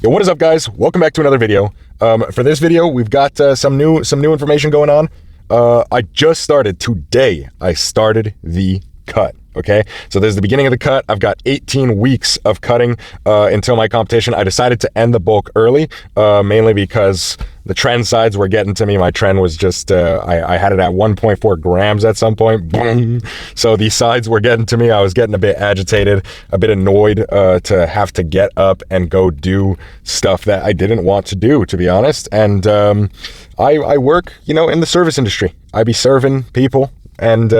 Yo, what is up, guys? Welcome back to another video. For this video, we've got some new information going on. I just started today. I started the cut. Okay, so this is the beginning of the cut. I've got 18 weeks of cutting until my competition. I decided to end the bulk early, mainly because the trend sides were getting to me. My trend was just, I had it at 1.4 grams at some point. Boom. So these sides were getting to me. I was getting a bit agitated, a bit annoyed to have to get up and go do stuff that I didn't want to do, to be honest. And I work, in the service industry. I be serving people. And,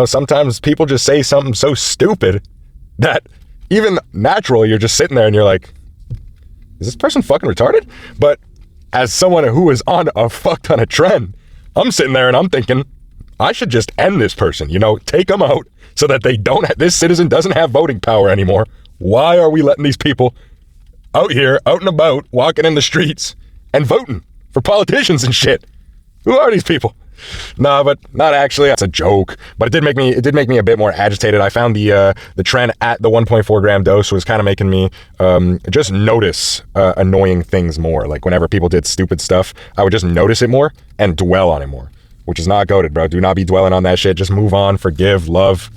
sometimes people just say something so stupid that even natural, you're just sitting there and you're like, is this person fucking retarded? But as someone who is on a fuck ton of trend, I'm sitting there and I'm thinking, I should just end this person, take them out so that this citizen doesn't have voting power anymore. Why are we letting these people out here, out and about, walking in the streets and voting for politicians and shit? Who are these people? No, but not actually. That's a joke. But it did make me a bit more agitated. I found the trend at the 1.4 gram dose was kind of making me just notice annoying things more. Like whenever people did stupid stuff, I would just notice it more and dwell on it more, which is not goated, bro. Do not be dwelling on that shit. Just move on, forgive, love.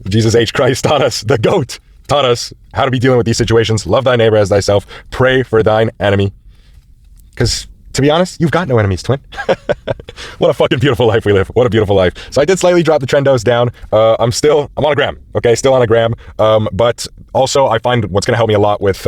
Jesus H. Christ taught us, the GOAT taught us how to be dealing with these situations. Love thy neighbor as thyself. Pray for thine enemy. Because to be honest, you've got no enemies, twin. What a fucking beautiful life we live. What a beautiful life. So I did slightly drop the trend dose down. I'm on a gram, okay? Still on a gram. But also I find what's gonna help me a lot with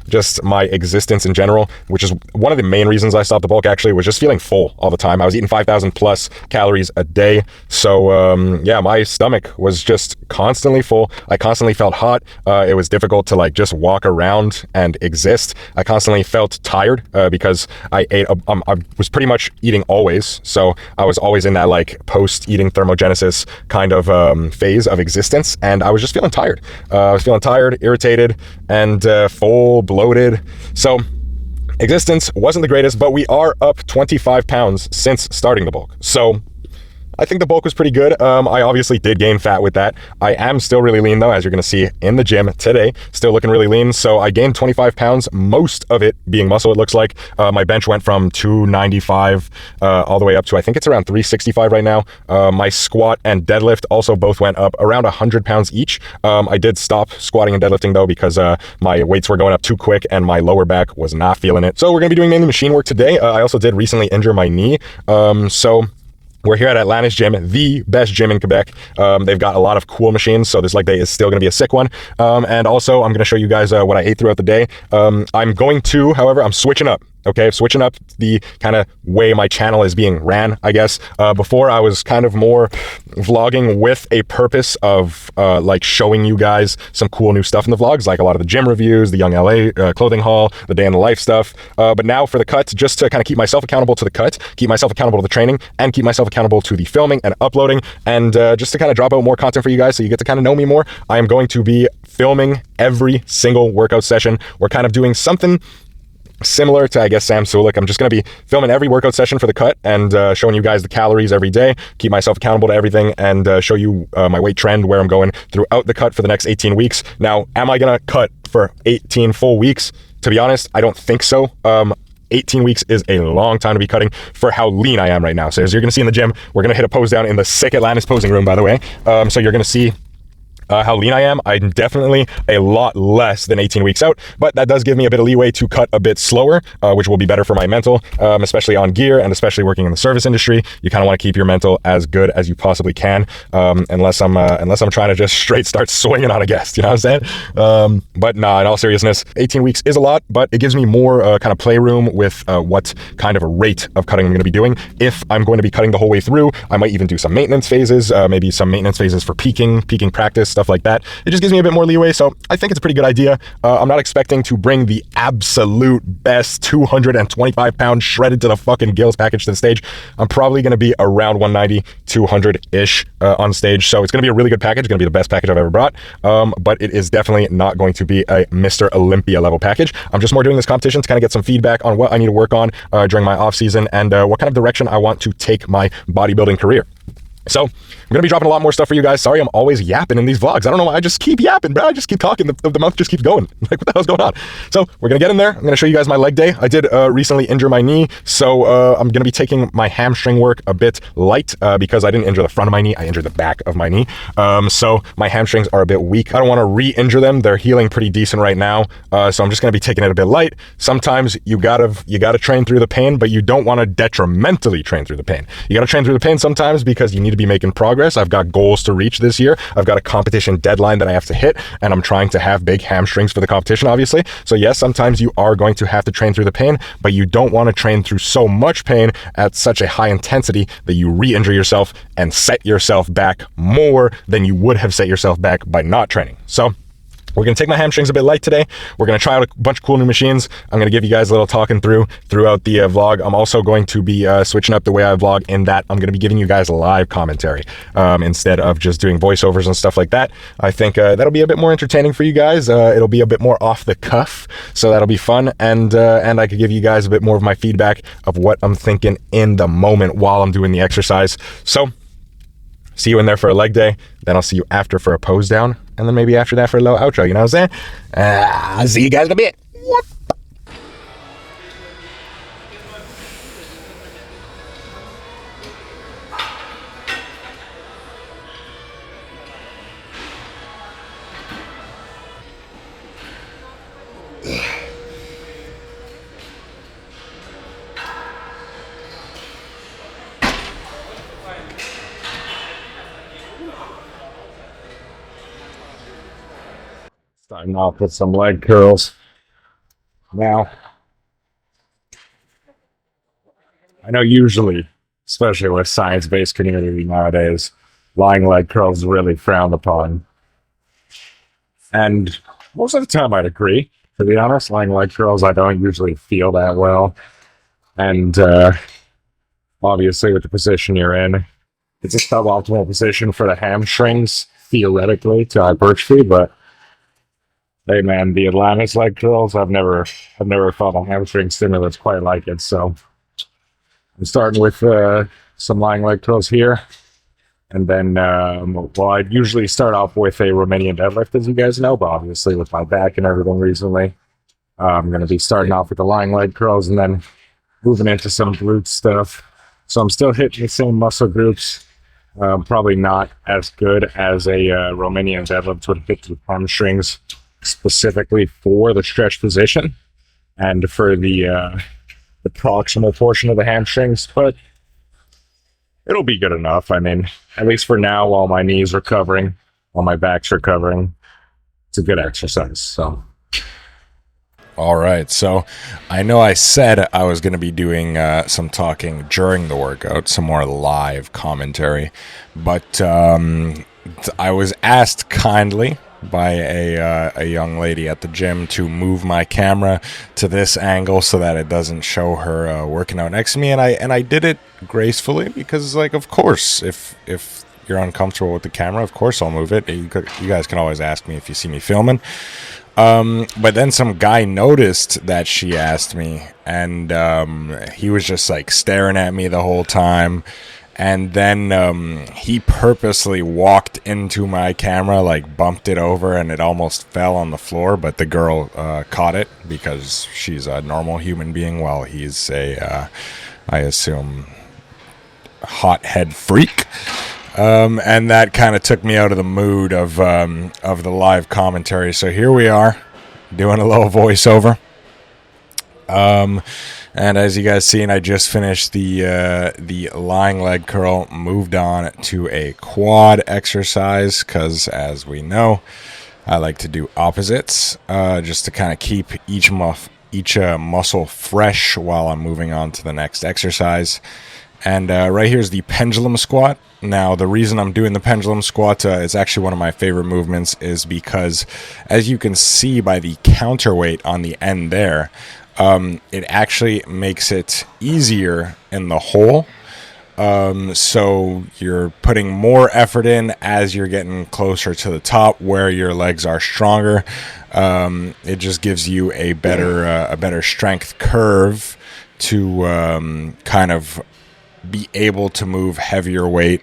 just my existence in general, which is one of the main reasons I stopped the bulk actually, was just feeling full all the time. I was eating 5,000 plus calories a day. So yeah, my stomach was just constantly full. I constantly felt hot. It was difficult to just walk around and exist. I constantly felt tired because I was pretty much eating always, so I was always in that post-eating thermogenesis kind of phase of existence, and I was just feeling tired. I was feeling tired, irritated, and full, bloated. So existence wasn't the greatest, but we are up 25 pounds since starting the bulk. So I think the bulk was pretty good. I obviously did gain fat with that. I am still really lean though, as you're gonna see in the gym today. Still looking really lean. So I gained 25 pounds, most of it being muscle, it looks like. My bench went from 295 all the way up to, I think it's around 365 right now. My squat and deadlift also both went up around 100 pounds each. I did stop squatting and deadlifting though, because my weights were going up too quick and my lower back was not feeling it. So we're gonna be doing mainly machine work today. I also did recently injure my knee. So we're here at Atlantis Gym, the best gym in Quebec. They've got a lot of cool machines, so this leg day is still going to be a sick one. And also, I'm going to show you guys what I ate throughout the day. However, I'm switching up. Okay, switching up the kind of way my channel is being ran, I guess. Before, I was kind of more vlogging with a purpose of showing you guys some cool new stuff in the vlogs, like a lot of the gym reviews, the Young LA clothing haul, the day in the life stuff. But now for the cut, just to kind of keep myself accountable to the cut, keep myself accountable to the training, and keep myself accountable to the filming and uploading, and just to kind of drop out more content for you guys so you get to kind of know me more, I am going to be filming every single workout session. We're kind of doing something similar to, I guess, Sam Sulek. I'm just going to be filming every workout session for the cut and showing you guys the calories every day, keep myself accountable to everything, and show you my weight trend, where I'm going throughout the cut for the next 18 weeks. Now, am I going to cut for 18 full weeks? To be honest, I don't think so. 18 weeks is a long time to be cutting for how lean I am right now. So as you're going to see in the gym, we're going to hit a pose down in the sick Atlantis posing room, by the way. So you're going to see how lean I am. I'm definitely a lot less than 18 weeks out, but that does give me a bit of leeway to cut a bit slower, which will be better for my mental, especially on gear and especially working in the service industry. You kind of want to keep your mental as good as you possibly can, unless I'm trying to just straight start swinging on a guest, you know what I'm saying? But nah, in all seriousness, 18 weeks is a lot, but it gives me more kind of playroom with what kind of a rate of cutting I'm going to be doing. If I'm going to be cutting the whole way through, I might even do some maintenance phases, maybe some maintenance phases for peaking practice, stuff like that. It just gives me a bit more leeway, so I think it's a pretty good idea. I'm not expecting to bring the absolute best 225 pound shredded to the fucking gills package to the stage. I'm probably going to be around 190, 200-ish on stage, so it's going to be a really good package. It's going to be the best package I've ever brought, but it is definitely not going to be a Mr. Olympia level package. I'm just more doing this competition to kind of get some feedback on what I need to work on during my off season and what kind of direction I want to take my bodybuilding career. So I'm going to be dropping a lot more stuff for you guys. Sorry, I'm always yapping in these vlogs. I don't know why. I just keep yapping, bro. I just keep talking. The mouth just keeps going. Like, what the hell's going on? So we're going to get in there. I'm going to show you guys my leg day. I did recently injure my knee. So I'm going to be taking my hamstring work a bit light because I didn't injure the front of my knee. I injured the back of my knee. So my hamstrings are a bit weak. I don't want to re-injure them. They're healing pretty decent right now. So I'm just going to be taking it a bit light. Sometimes you gotta train through the pain, but you don't want to detrimentally train through the pain. You got to train through the pain sometimes because you need to be making progress. I've got goals to reach this year. I've got a competition deadline that I have to hit, and I'm trying to have big hamstrings for the competition, obviously. So yes, sometimes you are going to have to train through the pain, but you don't want to train through so much pain at such a high intensity that you re-injure yourself and set yourself back more than you would have set yourself back by not training. So we're going to take my hamstrings a bit light today. We're going to try out a bunch of cool new machines. I'm going to give you guys a little talking throughout the vlog. I'm also going to be switching up the way I vlog in that I'm going to be giving you guys live commentary instead of just doing voiceovers and stuff like that. I think that'll be a bit more entertaining for you guys. It'll be a bit more off the cuff, so that'll be fun. And I could give you guys a bit more of my feedback of what I'm thinking in the moment while I'm doing the exercise. So see you in there for a leg day. Then I'll see you after for a pose down. And then maybe after that for a little outro. You know what I'm saying? I'll see you guys in a bit. Yep. Starting off with some leg curls. Now, I know usually, especially with science-based community nowadays, lying leg curls is really frowned upon. And most of the time I'd agree, to be honest. Lying leg curls I don't usually feel that well. And obviously with the position you're in, it's a suboptimal position for the hamstrings, theoretically, to hypertrophy, but hey man, the Atlantis leg curls, I've never felt a hamstring stimulus quite like it. So I'm starting with some lying leg curls here. And then, well, I'd usually start off with a Romanian deadlift, as you guys know, but obviously with my back and everything recently, I'm going to be starting off with the lying leg curls and then moving into some glute stuff. So I'm still hitting the same muscle groups. Probably not as good as a Romanian deadlift would hit the hamstrings, specifically for the stretch position and for the proximal portion of the hamstrings, but it'll be good enough. I mean, at least for now, while my knee's recovering, while my back's recovering, it's a good exercise. So all right, so I know I said I was going to be doing some talking during the workout, some more live commentary, but I was asked kindly by a young lady at the gym to move my camera to this angle so that it doesn't show her working out next to me, and I did it gracefully because, like, of course, if you're uncomfortable with the camera, of course I'll move it. You guys can always ask me if you see me filming. But then some guy noticed that she asked me, and he was just like staring at me the whole time. And then he purposely walked into my camera, like bumped it over, and it almost fell on the floor. But the girl caught it because she's a normal human being, while he's a, I assume, hothead freak. And that kind of took me out of the mood of the live commentary. So here we are, doing a little voiceover. And as you guys seen, I just finished the lying leg curl, moved on to a quad exercise, because as we know, I like to do opposites, just to kind of keep each muscle fresh while I'm moving on to the next exercise. And right here is the pendulum squat. Now, the reason I'm doing the pendulum squat, it's actually one of my favorite movements, is because, as you can see by the counterweight on the end there, it actually makes it easier in the hole. So you're putting more effort in as you're getting closer to the top where your legs are stronger. It just gives you a better strength curve to kind of be able to move heavier weight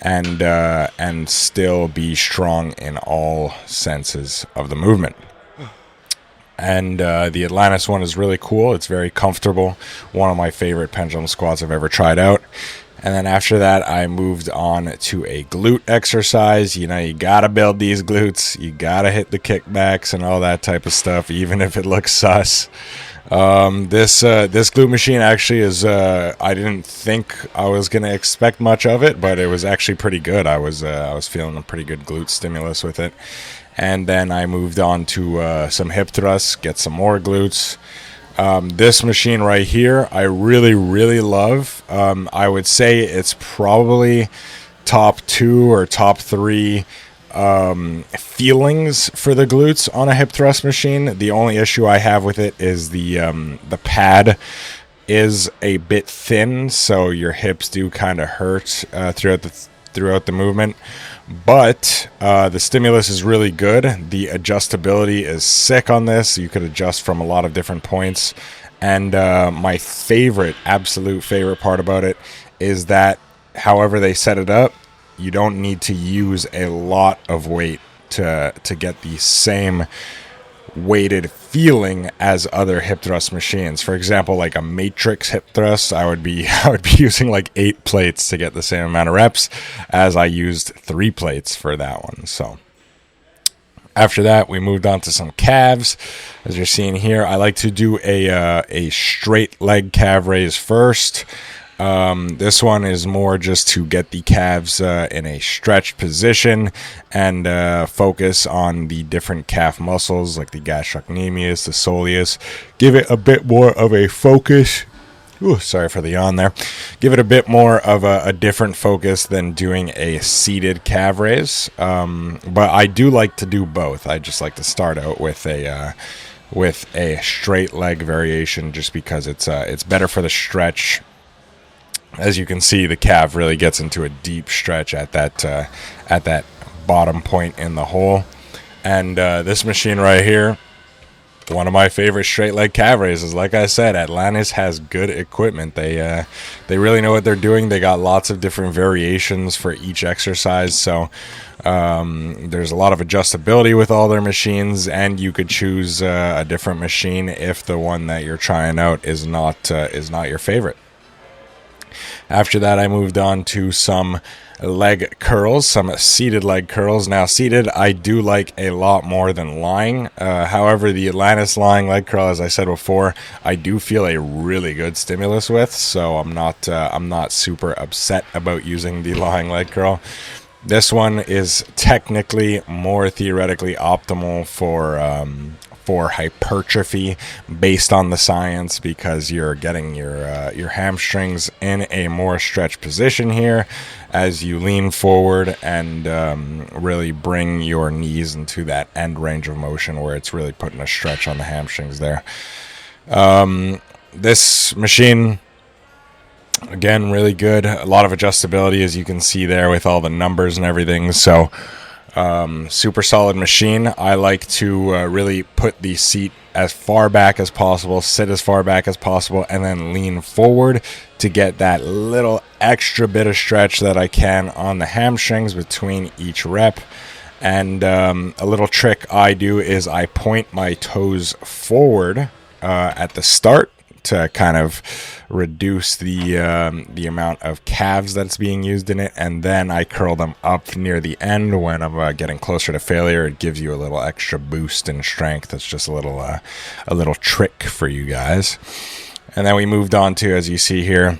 and still be strong in all senses of the movement. And the Atlantis one is really cool. It's very comfortable. One of my favorite pendulum squats I've ever tried out. And then after that, I moved on to a glute exercise. You know, you got to build these glutes. You got to hit the kickbacks and all that type of stuff, even if it looks sus. This glute machine actually is, I didn't think I was going to expect much of it, but it was actually pretty good. I was feeling a pretty good glute stimulus with it. And then I moved on to some hip thrusts, get some more glutes. This machine right here, I really, really love. I would say it's probably top 2 or top 3 feelings for the glutes on a hip thrust machine. The only issue I have with it is the pad is a bit thin, so your hips do kind of hurt throughout the movement. But the stimulus is really good. The adjustability is sick on this. You could adjust from a lot of different points. And my absolute favorite part about it is that however they set it up, you don't need to use a lot of weight to get the same weighted feeling as other hip thrust machines. For example, like a matrix hip thrust, I would be using like 8 plates to get the same amount of reps as I used 3 plates for that one. So after that, we moved on to some calves. As you're seeing here, I like to do a straight leg calf raise first. This one is more just to get the calves in a stretched position and focus on the different calf muscles like the gastrocnemius, the soleus. Give it a bit more of a focus. Ooh, sorry for the yawn there. Give it a bit more of a different focus than doing a seated calf raise. But I do like to do both. I just like to start out with a straight leg variation just because it's better for the stretch. As you can see, the calf really gets into a deep stretch at that bottom point in the hole. And this machine right here, one of my favorite straight leg calf raises. Like I said, Atlantis has good equipment. They really know what they're doing. They got lots of different variations for each exercise. So there's a lot of adjustability with all their machines, and you could choose a different machine if the one that you're trying out is not your favorite. After that, I moved on to some leg curls, some seated leg curls. Now, seated, I do like a lot more than lying. However, the Atlantis lying leg curl, as I said before, I do feel a really good stimulus with, so I'm not super upset about using the lying leg curl. This one is technically more theoretically optimal for hypertrophy based on the science, because you're getting your hamstrings in a more stretched position here as you lean forward and really bring your knees into that end range of motion where it's really putting a stretch on the hamstrings there. This machine, again, really good. A lot of adjustability, as you can see there with all the numbers and everything. So super solid machine. I like to really put the seat as far back as possible, sit as far back as possible, and then lean forward to get that little extra bit of stretch that I can on the hamstrings between each rep. And a little trick I do is I point my toes forward at the start to kind of reduce the amount of calves that's being used in it, and then I curl them up near the end when I'm getting closer to failure. It gives you a little extra boost in strength. It's just a little trick for you guys. And then we moved on to, as you see here,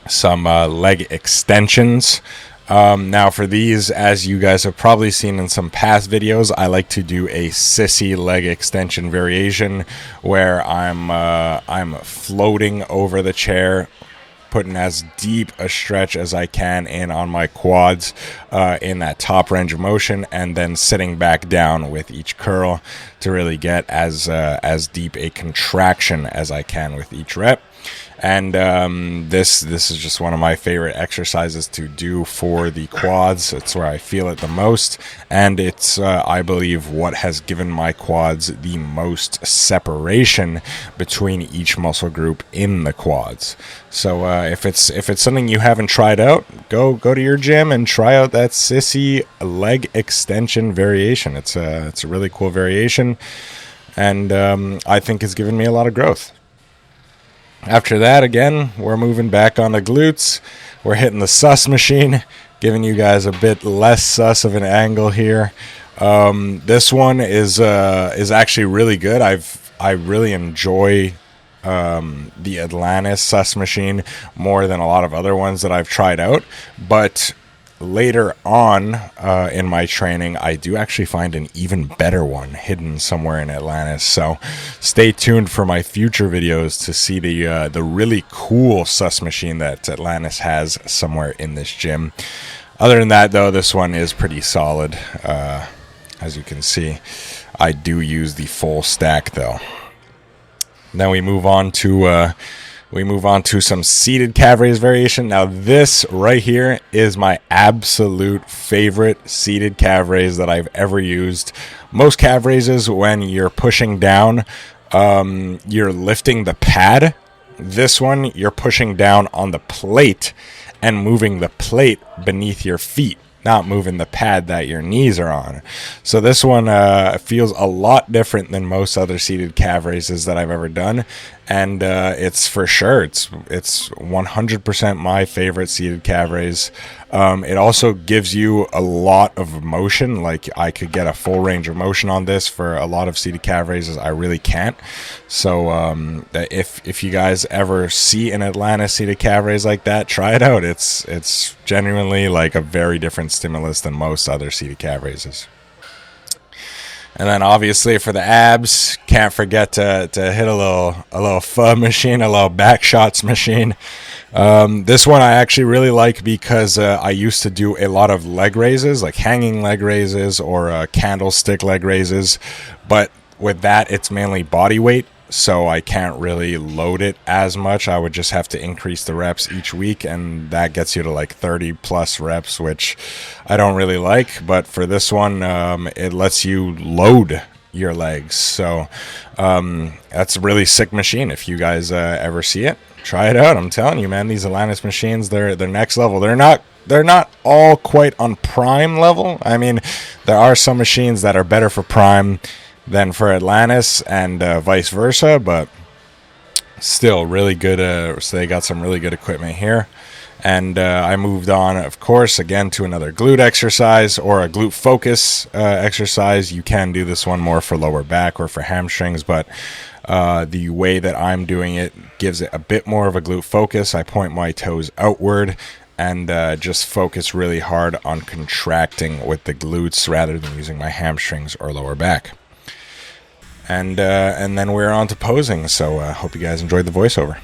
some leg extensions. Now for these, as you guys have probably seen in some past videos, I like to do a sissy leg extension variation where I'm floating over the chair, putting as deep a stretch as I can in on my quads in that top range of motion, and then sitting back down with each curl to really get as deep a contraction as I can with each rep. And this is just one of my favorite exercises to do for the quads. It's where I feel it the most, and it's I believe what has given my quads the most separation between each muscle group in the quads. So if it's something you haven't tried out, go to your gym and try out that sissy leg extension variation. It's a really cool variation, and I think it's given me a lot of growth. After that, again, we're moving back on the glutes. We're hitting the sus machine, giving you guys a bit less sus of an angle here. This one is actually really good. I really enjoy the Atlantis sus machine more than a lot of other ones that I've tried out. But later on in my training, I do actually find an even better one hidden somewhere in Atlantis. So stay tuned for my future videos to see the really cool sus machine that Atlantis has somewhere in this gym. Other than that, though, this one is pretty solid. As you can see, I do use the full stack, though. Then we move on to some seated calf raise variation. Now this right here is my absolute favorite seated calf raise that I've ever used. Most calf raises, when you're pushing down, you're lifting the pad. This one, you're pushing down on the plate and moving the plate beneath your feet, not moving the pad that your knees are on. So this one feels a lot different than most other seated calf raises that I've ever done, and it's for sure it's 100% my favorite seated calf raise. It also gives you a lot of motion. Like, I could get a full range of motion on this. For a lot of seated calf raises, I really can't. So if you guys ever see an Atlantis seated calf raise like that, try it out. It's genuinely like a very different stimulus than most other seated calf raises. And then obviously for the abs, can't forget to hit a little pho machine, a little back shots machine. This one I actually really like because I used to do a lot of leg raises, like hanging leg raises or candlestick leg raises. But with that, it's mainly body weight, so I can't really load it as much. I would just have to increase the reps each week, and that gets you to like 30 plus reps, which I don't really like. But for this one, it lets you load your legs. So that's a really sick machine. If you guys ever see it, try it out. I'm telling you, man, these Atlantis machines, they're next level. They're not all quite on prime level. I mean, there are some machines that are better for prime than for Atlantis, and vice versa, but still really good. So they got some really good equipment here. And I moved on, of course, again to another glute exercise, or a glute focus exercise. You can do this one more for lower back or for hamstrings, but the way that I'm doing it gives it a bit more of a glute focus. I point my toes outward and just focus really hard on contracting with the glutes rather than using my hamstrings or lower back. And then we're on to posing, so hope you guys enjoyed the voiceover.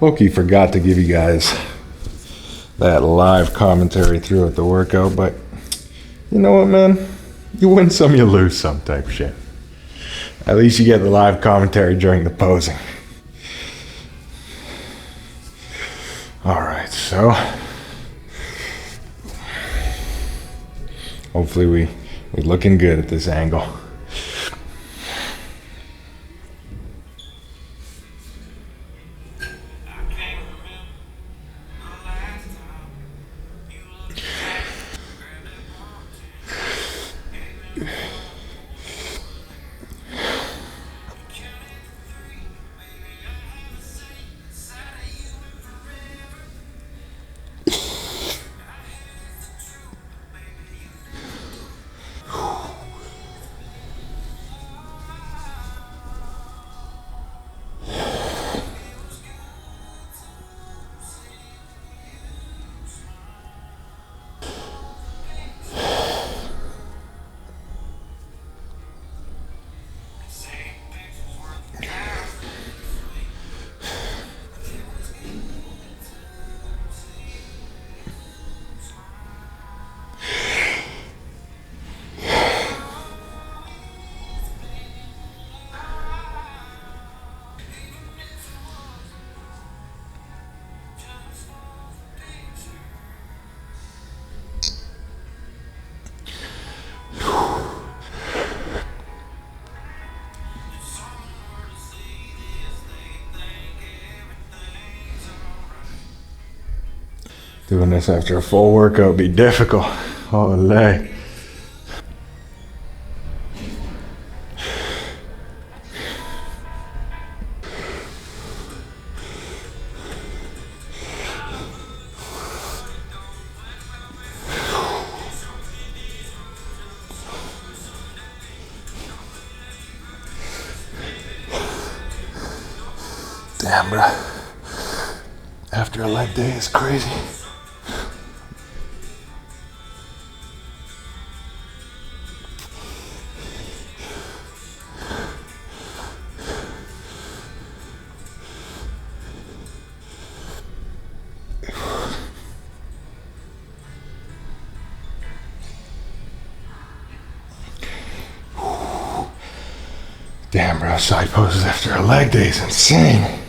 Loki forgot to give you guys that live commentary throughout the workout, but you know what, man? You win some, you lose some type shit. At least you get the live commentary during the posing. Alright, so hopefully we're looking good at this angle. Doing this after a full workout be difficult. Holy. Damn, bro. After a leg day is crazy. Damn, bro, side poses after a leg day is insane.